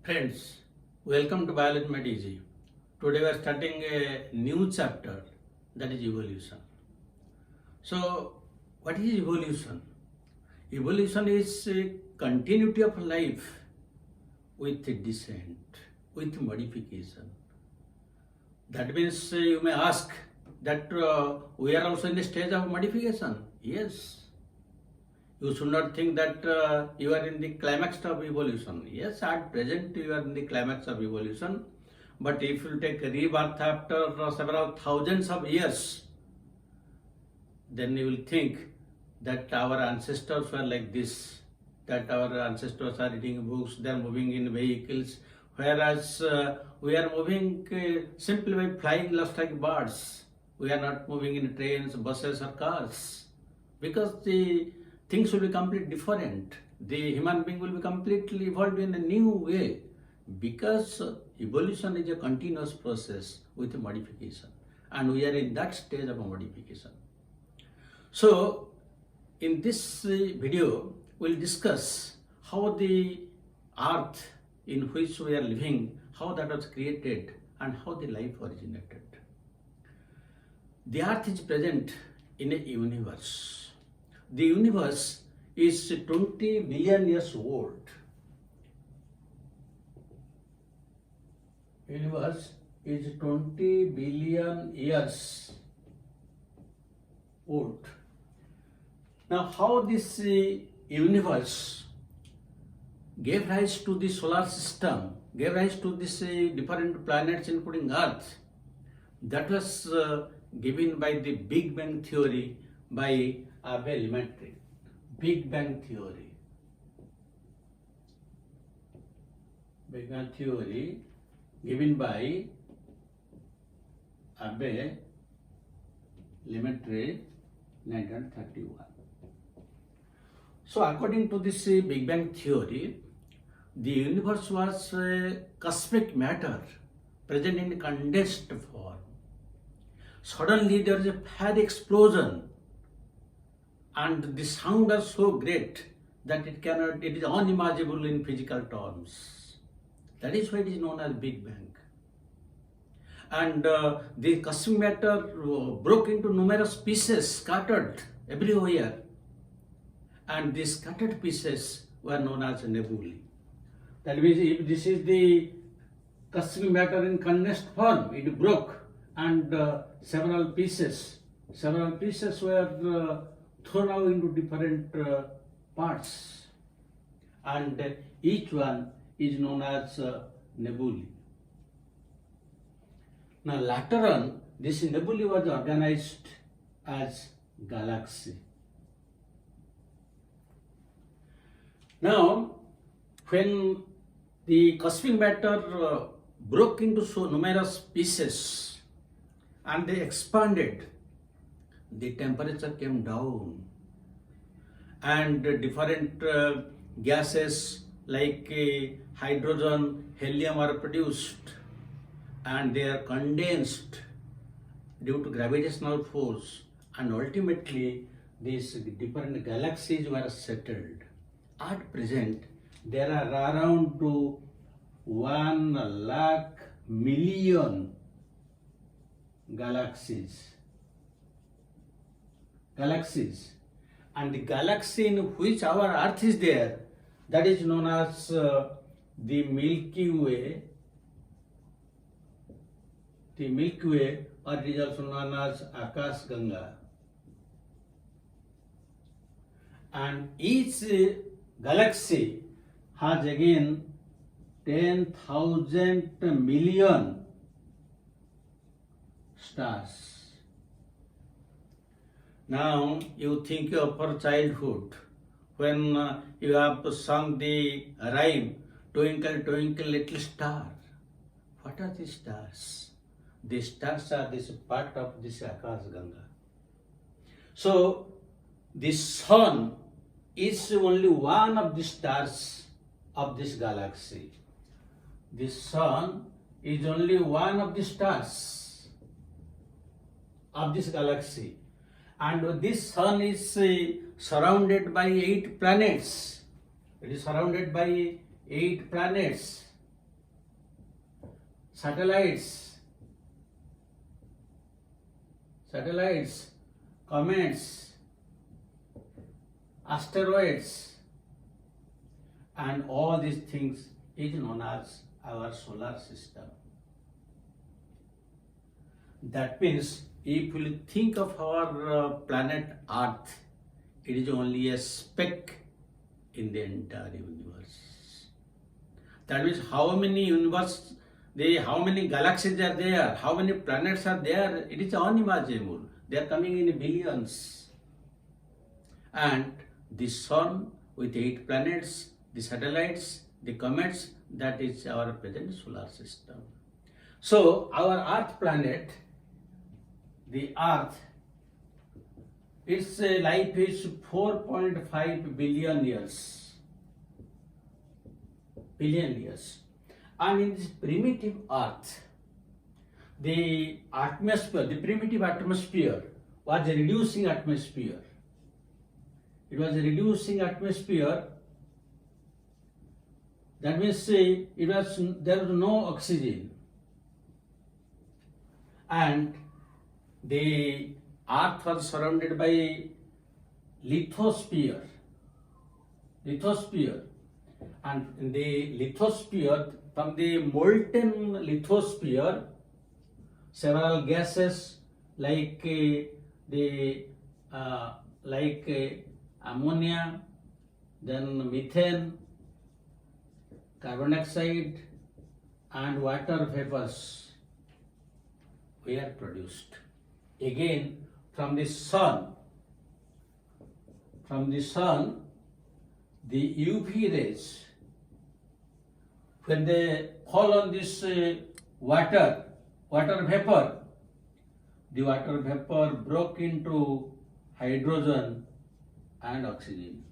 Friends, welcome to Biology Made Easy. Today we are starting a new chapter, that is evolution. So, what is evolution? Evolution is a continuity of life with descent, with modification. That means you may ask that we are also in the stage of modification. Yes. You should not think that you are in the climax of evolution. Yes, at present you are in the climax of evolution. But if you take rebirth after several thousands of years, then you will think that our ancestors were like this, that our ancestors are reading books, they are moving in vehicles, whereas we are moving simply by flying just like birds. We are not moving in trains, buses or cars, because the things will be completely different. The human being will be completely evolved in a new way, because evolution is a continuous process with modification, and we are in that stage of modification. So, in this video, we'll discuss how the earth in which we are living, how that was created and how the life originated. The earth is present in a universe. The universe is 20 billion years old. Universe is 20 billion years old. Now, how this universe gave rise to the solar system, gave rise to these different planets including Earth, that was given by the Big Bang theory by elementary. Big Bang theory. Big Bang theory given by Abbe elementary 1931. So according to this Big Bang theory, the universe was cosmic matter present in condensed form. Suddenly there is a fire explosion, and the sound was so great that it is unimaginable in physical terms. That is why it is known as Big Bang. And the cosmic matter broke into numerous pieces, scattered everywhere. And these scattered pieces were known as nebulae. That means if this is the cosmic matter in condensed form, it broke, and several pieces were thrown out into different parts, and each one is known as nebulae. Now later on, this nebulae was organized as galaxy. Now, when the cosmic matter broke into so numerous pieces and they expanded, the temperature came down, and different gases like hydrogen, helium are produced, and they are condensed due to gravitational force, and ultimately these different galaxies were settled. At present, there are around to 1,00,000,000 galaxies, and the galaxy in which our Earth is there, that is known as the Milky Way. The Milky Way, or it is also known as Akash, Ganga. And each galaxy has again 10,000 million stars. Now you think of your childhood, when you have sung the rhyme, "Twinkle, twinkle, little star." What are these stars? The stars are this part of this Akash Ganga. So the sun is only one of the stars of this galaxy. The sun is only one of the stars of this galaxy, and this sun is surrounded by 8 planets. It is surrounded by 8 planets, satellites, comets, asteroids, and all these things is known as our solar system. That means if you think of our planet Earth, it is only a speck in the entire universe. That means how many how many galaxies are there, how many planets are there, it is unimaginable. They are coming in billions. And the sun with 8 planets, the satellites, the comets, that is our present solar system. So our Earth planet, the Earth, its life is 4.5 billion years. And in this primitive Earth, the atmosphere, the primitive atmosphere was a reducing atmosphere. It was a reducing atmosphere. That means there was no oxygen. And the Earth was surrounded by lithosphere. And in the lithosphere, from the molten lithosphere, several gases like ammonia, then methane, carbon dioxide, and water vapors were produced. Again, from the sun, the UV rays, when they fall on this water vapor, the water vapor broke into hydrogen and oxygen.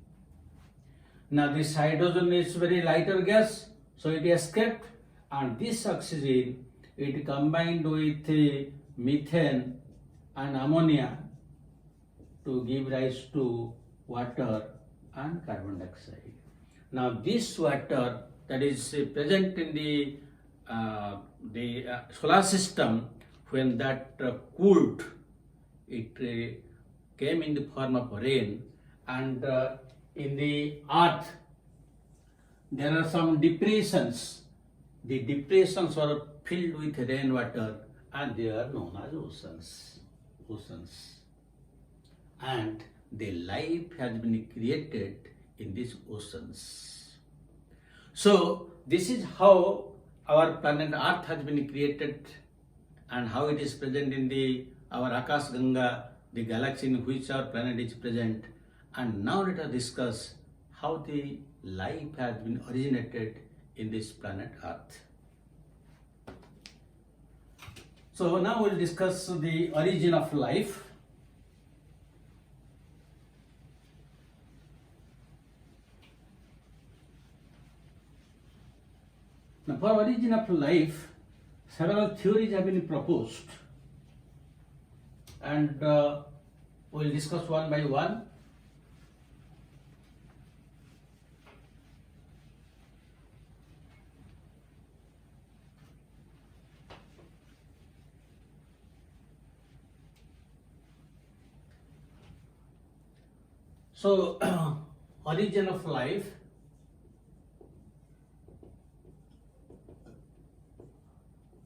Now this hydrogen is very lighter gas, so it escaped, and this oxygen, it combined with methane and ammonia to give rise to water and carbon dioxide. Now this water that is present in the solar system, when that cooled, it came in the form of rain, and in the earth there are some depressions. The depressions are filled with rainwater, and they are known as oceans. And the life has been created in these oceans. So this is how our planet Earth has been created, and how it is present in our Akash, Ganga, the galaxy in which our planet is present. And now let us discuss how the life has been originated in this planet Earth. So now we'll discuss the origin of life. Now, for origin of life, several theories have been proposed, and we'll discuss one by one. So, origin of life.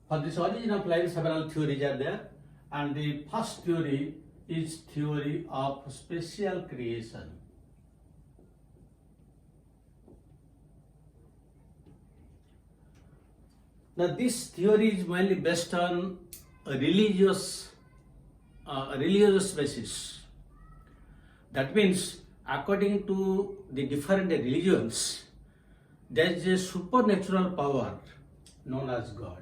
For this origin of life, several theories are there, and the first theory is theory of special creation. Now, this theory is mainly based on a religious basis. That means, according to the different religions, there is a supernatural power known as God.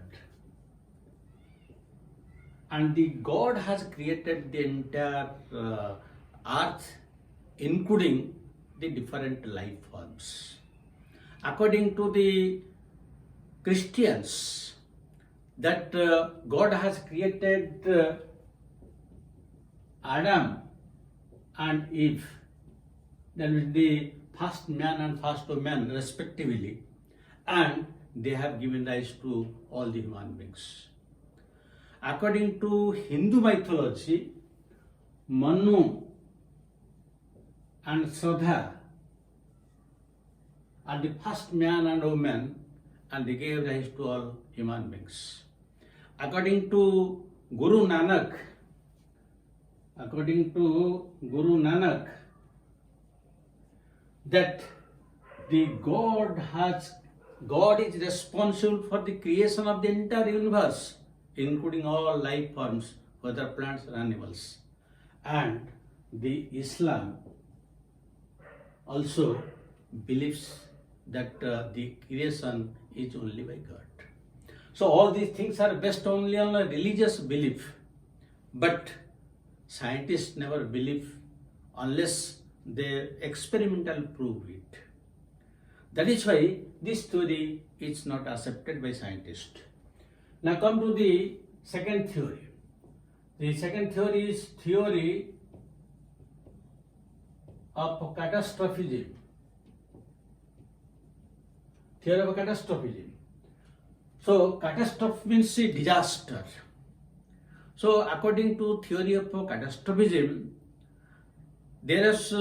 And the God has created the entire earth, including the different life forms. According to the Christians, that God has created Adam and Eve, then with the first man and first woman respectively, and they have given rise to all the human beings. According to Hindu mythology, Manu and Shraddha are the first man and woman, and they gave rise to all human beings. According to Guru Nanak, that the God is responsible for the creation of the entire universe, including all life forms, whether plants or animals. And the Islam also believes that the creation is only by God. So all these things are based only on a religious belief, but scientists never believe unless they experimentally prove it. That is why this theory is not accepted by scientists. Now come to the second theory. The second theory is theory of catastrophism. Theory of catastrophism. So catastrophe means a disaster. So according to theory of catastrophism, there is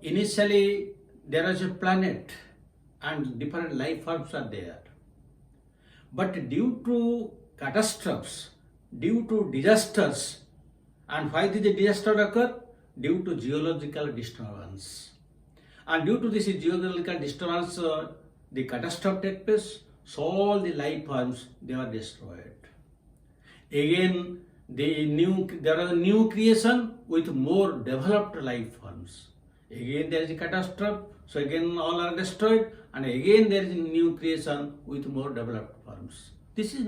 initially there is a planet and different life forms are there. But due to catastrophes, due to disasters, and why did the disaster occur? Due to geological disturbance. And due to this geological disturbance, the catastrophe takes place, so all the life forms, they are destroyed. Again, there are new creation with more developed life forms. Again there is a catastrophe, so again all are destroyed, and again there is a new creation with more developed forms. This is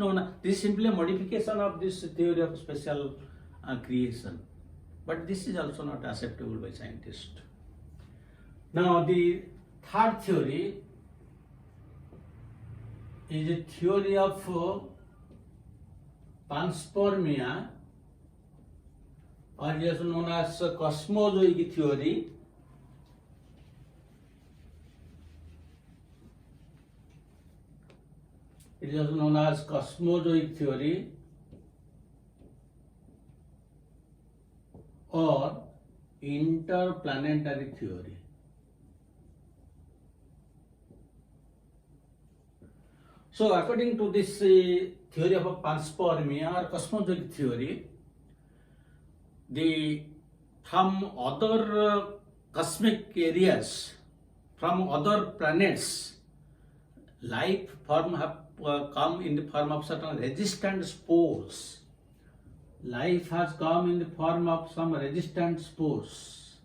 simply a modification of this theory of special creation. But this is also not acceptable by scientists. Now the third theory is a theory of panspermia, or it is known as cosmozoic theory. It is also known as cosmozoic theory or interplanetary theory. So according to this theory of panspermia or cosmozoic theory, from other cosmic areas, from other planets, life form have come in the form of certain resistant spores. Life has come in the form of some resistant spores.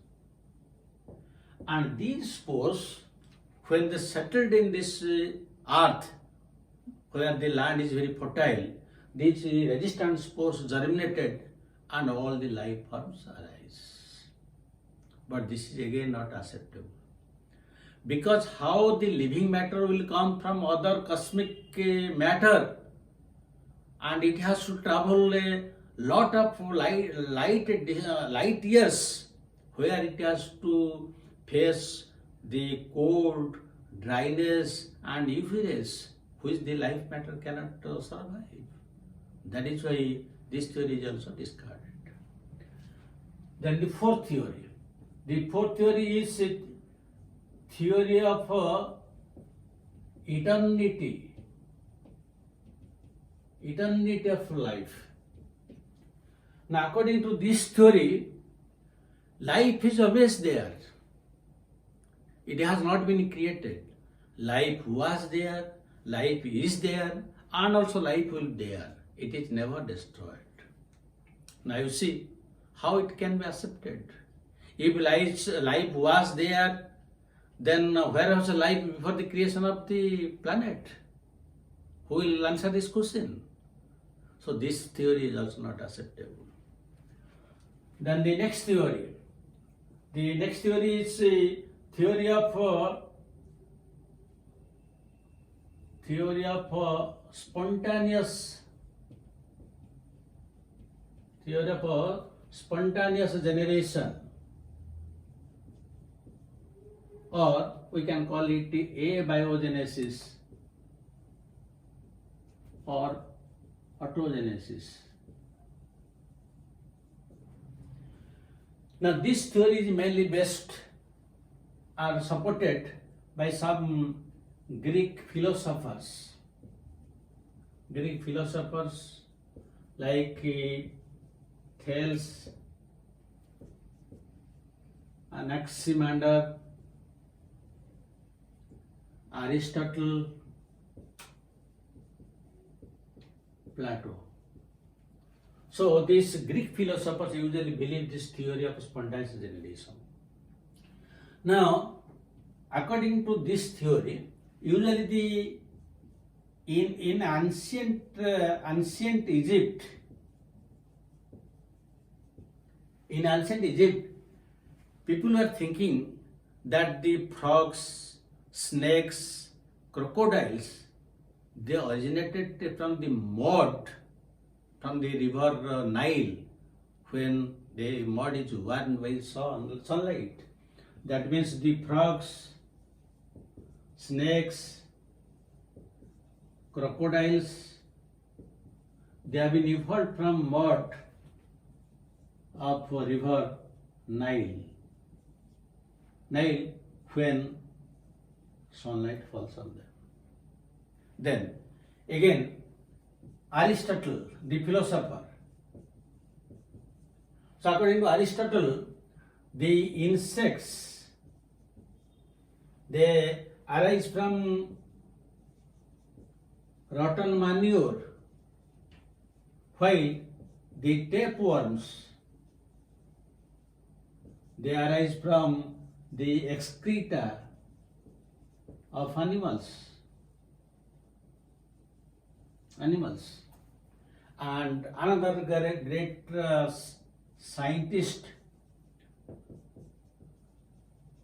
And these spores, when they settled in this earth, where the land is very fertile, these resistant spores germinated and all the life forms arise. But this is again not acceptable. Because how the living matter will come from other cosmic matter, and it has to travel a lot of light years, where it has to face the cold, dryness and UV rays, which the life matter cannot survive. That is why this theory is also discarded. Then the fourth theory. The fourth theory is a theory of eternity of life. Now according to this theory, life is always there. It has not been created. Life was there, life is there, and also life will be there. It is never destroyed. Now you see how it can be accepted. If life was there, then where was the life before the creation of the planet? Who will answer this question? So this theory is also not acceptable. Then the next theory. The next theory is a theory of spontaneous generation, or we can call it a biogenesis. or autogenesis. Now this theory is mainly based or supported by some Greek philosophers like Thales, Anaximander, Aristotle, Plato. So these Greek philosophers usually believe this theory of spontaneous generation. Now, according to this theory, usually in ancient Egypt, people were thinking that the frogs, snakes, crocodiles, they originated from the mud from the river Nile when the mud is warmed by sunlight. That means the frogs, snakes, crocodiles, they have been evolved from mud of river Nile when sunlight falls on them. Then again, Aristotle, the philosopher. So according to Aristotle, the insects, they arise from rotten manure, while the tapeworms, they arise from the excreta of animals. And another great scientist,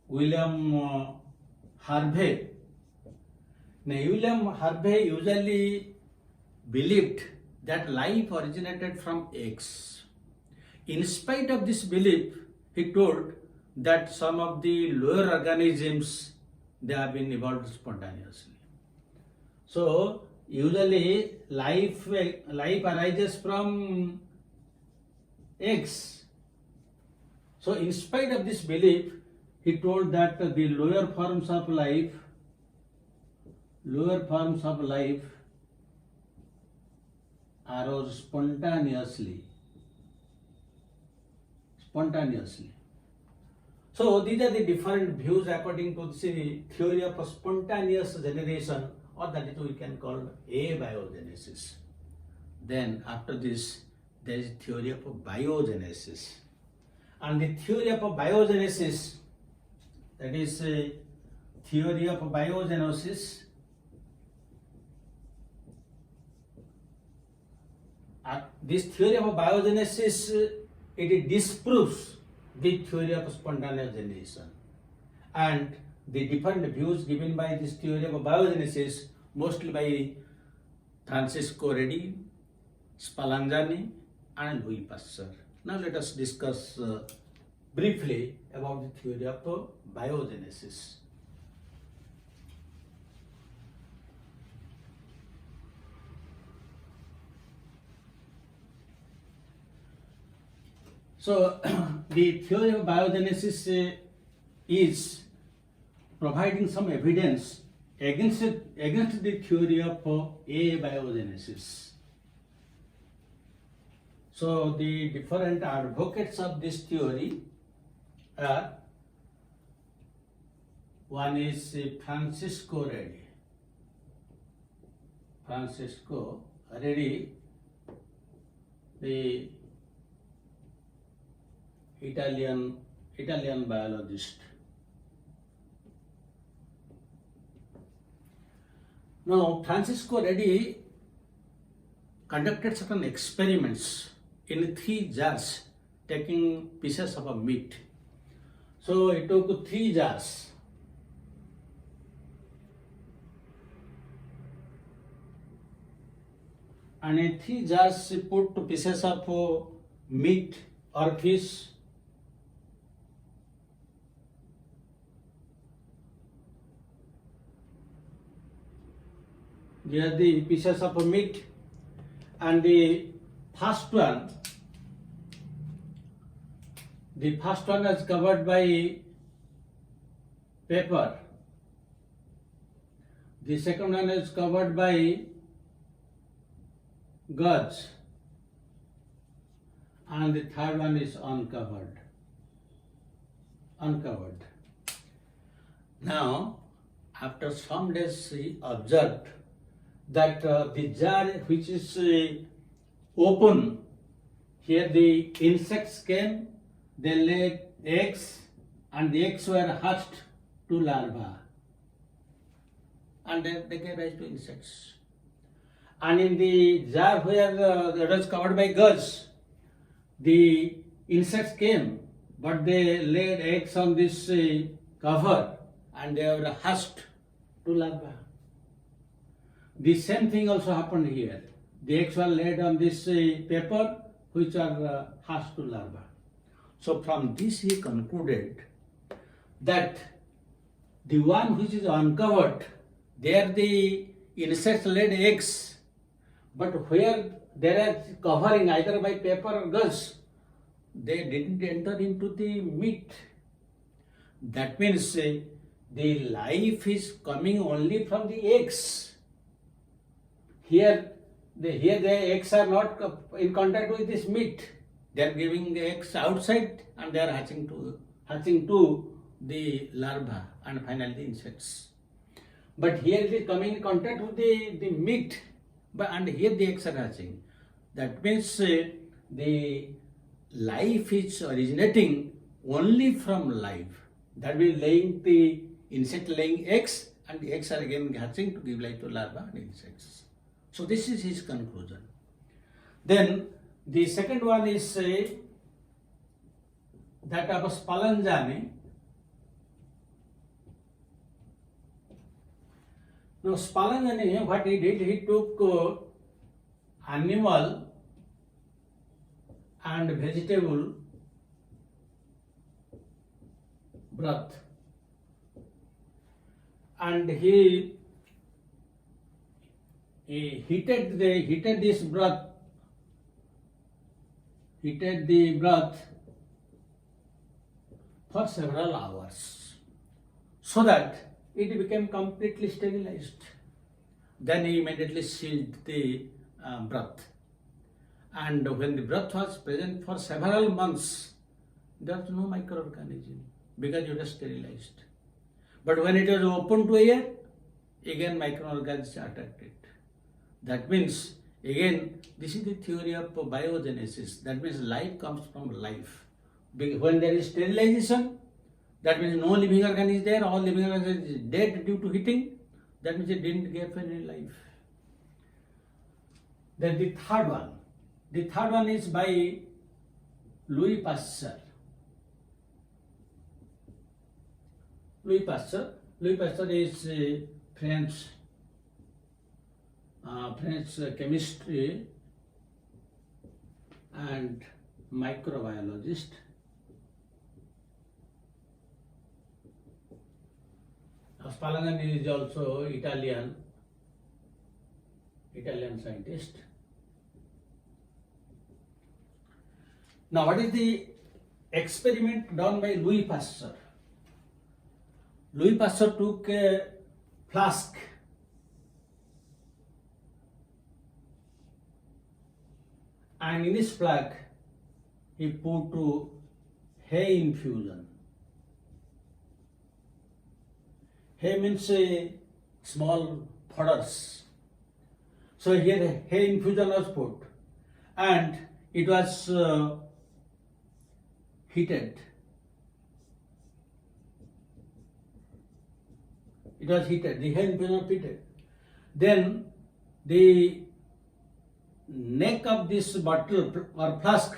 William Harvey. Now, William Harvey usually believed that life originated from eggs. In spite of this belief, he told that some of the lower organisms, they have been evolved spontaneously. So usually life arises from eggs. So in spite of this belief, he told that the lower forms of life arose spontaneously. So these are the different views according to the theory of spontaneous generation, or that is we can call abiogenesis. Then after this, there is theory of biogenesis. And the theory of biogenesis, that is theory of biogenesis, this theory of biogenesis, it disproves the theory of spontaneous generation. And the different views given by this theory of biogenesis, mostly by Francisco Redi, Spallanzani, and Louis Pasteur. Now let us discuss briefly about the theory of biogenesis. So the theory of biogenesis is providing some evidence against the theory of abiogenesis. So the different advocates of this theory are, one is Francisco Redi, the Italian biologist. Now, Francisco Redi conducted certain experiments in 3 jars, taking pieces of a meat. So he took 3 jars. And in 3 jars he put pieces of meat or fish. There are the pieces of meat And the first one is covered by paper. The second one is covered by gauze, and the third one is uncovered. Now, after some days, he observed that the jar which is open, here the insects came, they laid eggs, and the eggs were hatched to larvae, and they gave rise to insects. And in the jar where it was covered by gauze, the insects came, but they laid eggs on this cover, and they were hatched to larvae. The same thing also happened here. The eggs were laid on this paper, which are hatched to larvae. So from this he concluded that the one which is uncovered, there the insects laid eggs, but where there is covering either by paper or gauze, they didn't enter into the meat. That means the life is coming only from the eggs. Here the eggs are not in contact with this meat. They are giving the eggs outside, and they are hatching to the larvae and finally the insects. But here it is coming in contact with the meat, and here the eggs are hatching. That means the life is originating only from life. That means the insect laying eggs, and the eggs are again hatching to give life to larvae and insects. So this is his conclusion. Then the second one is that of Spallanzani. Now Spallanzani, what he did, he took animal and vegetable broth, and he heated the broth for several hours, so that it became completely sterilized. Then he immediately sealed the broth, and when the broth was present for several months, there was no microorganism because it was sterilized. But when it was open to air, again microorganisms attacked it. That means, again, this is the theory of biogenesis. That means life comes from life. When there is sterilization, that means no living organ is there, all living organ is dead due to heating. That means it didn't give any life. Then the third one is by Louis Pasteur. Louis Pasteur is French chemistry and microbiologist. Spallanzani is also Italian scientist. Now, what is the experiment done by Louis Pasteur? Louis Pasteur took a flask and in this flask he put to hay infusion. Hay means small fodders. So here hay infusion was put, and it was heated. The hay infusion was heated. Then the neck of this bottle or flask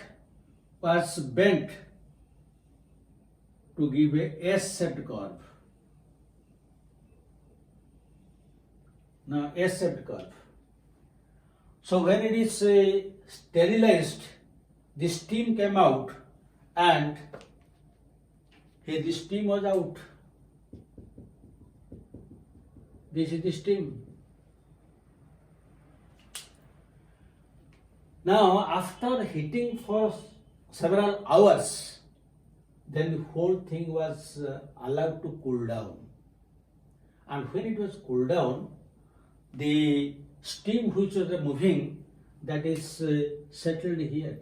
was bent to give a S-shaped curve. Now S-shaped curve. So when it is sterilized, the steam came out, and here the steam was out. This is the steam. Now after heating for several hours, then the whole thing was allowed to cool down. And when it was cooled down, the steam which was moving, that is settled here.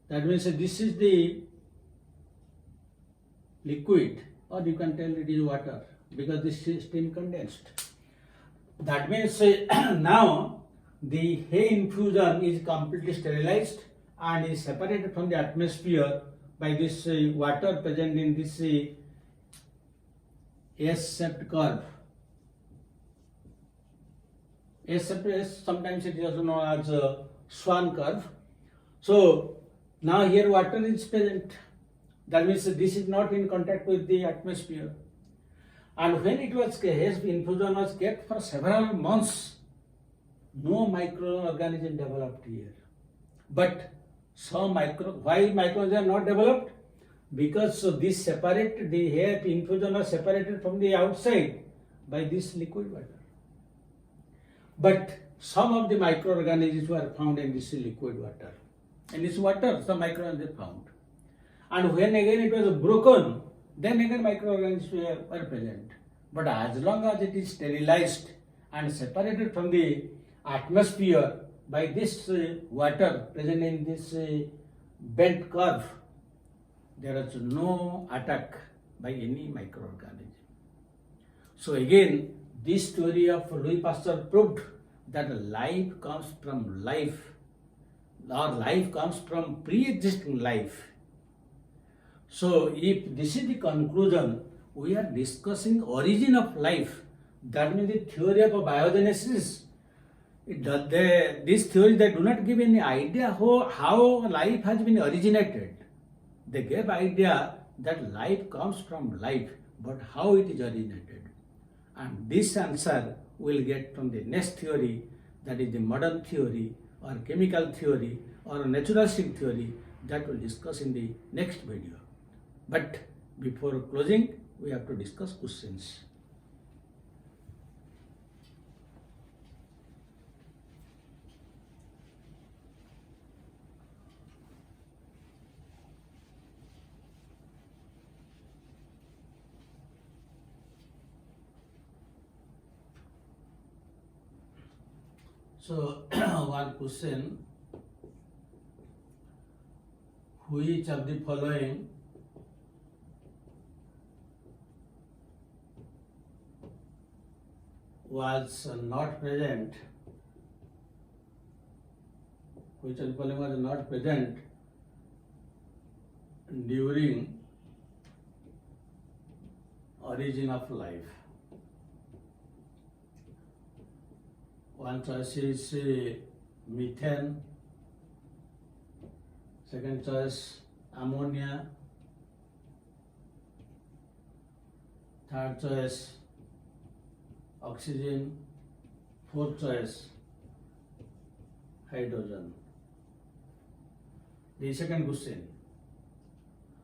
That means this is the liquid, or you can tell it is water, because this is steam condensed. That means now the hay infusion is completely sterilized and is separated from the atmosphere by this water present in this S-shaped curve. S-shaped, sometimes it is also known as swan curve. So now here water is present. That means this is not in contact with the atmosphere. And when it was infusion was kept for several months, no microorganism developed here. But some why microorganisms are not developed? Because this separate, the hair infusion was separated from the outside by this liquid water. But some of the microorganisms were found in this liquid water. In this water, some microorganisms found. And when again it was broken, then again microorganisms were present. But as long as it is sterilized and separated from the atmosphere by this water present in this bent curve, there is no attack by any microorganism. So again, this theory of Louis Pasteur proved that life comes from life, or life comes from pre-existing life. So if this is the conclusion, we are discussing origin of life. That means the theory of biogenesis. These theories, they do not give any idea how life has been originated. They gave idea that life comes from life, but how it is originated. And this answer we will get from the next theory, that is the modern theory or chemical theory or naturalistic theory, that we will discuss in the next video. But before closing, we have to discuss questions. So one question: which of the following was not present? Which of the following was not present during origin of life? One choice is methane, second choice ammonia, third choice oxygen, fourth choice hydrogen. The second question.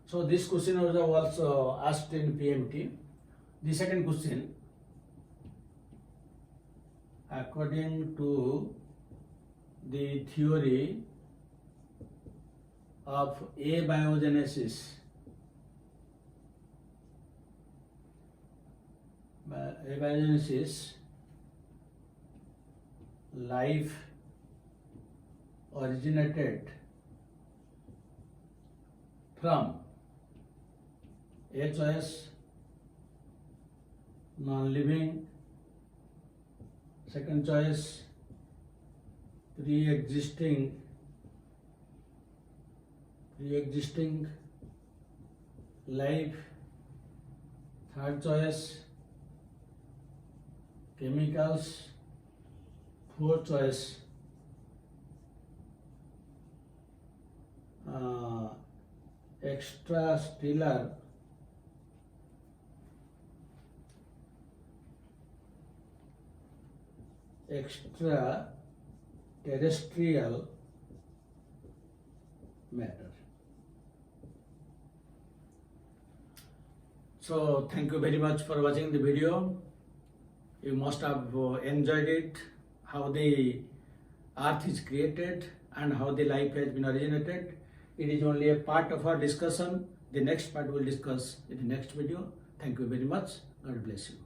So this question was also asked in PMT. The second question: according to the theory of abiogenesis, life originated from A choice non-living, second choice pre-existing life, third choice chemicals, fourth choice extrastellar extraterrestrial matter. So thank you very much for watching the video. You must have enjoyed it, how the earth is created and how the life has been originated. It is only a part of our discussion. The next part we'll discuss in the next video. Thank you very much. God bless you.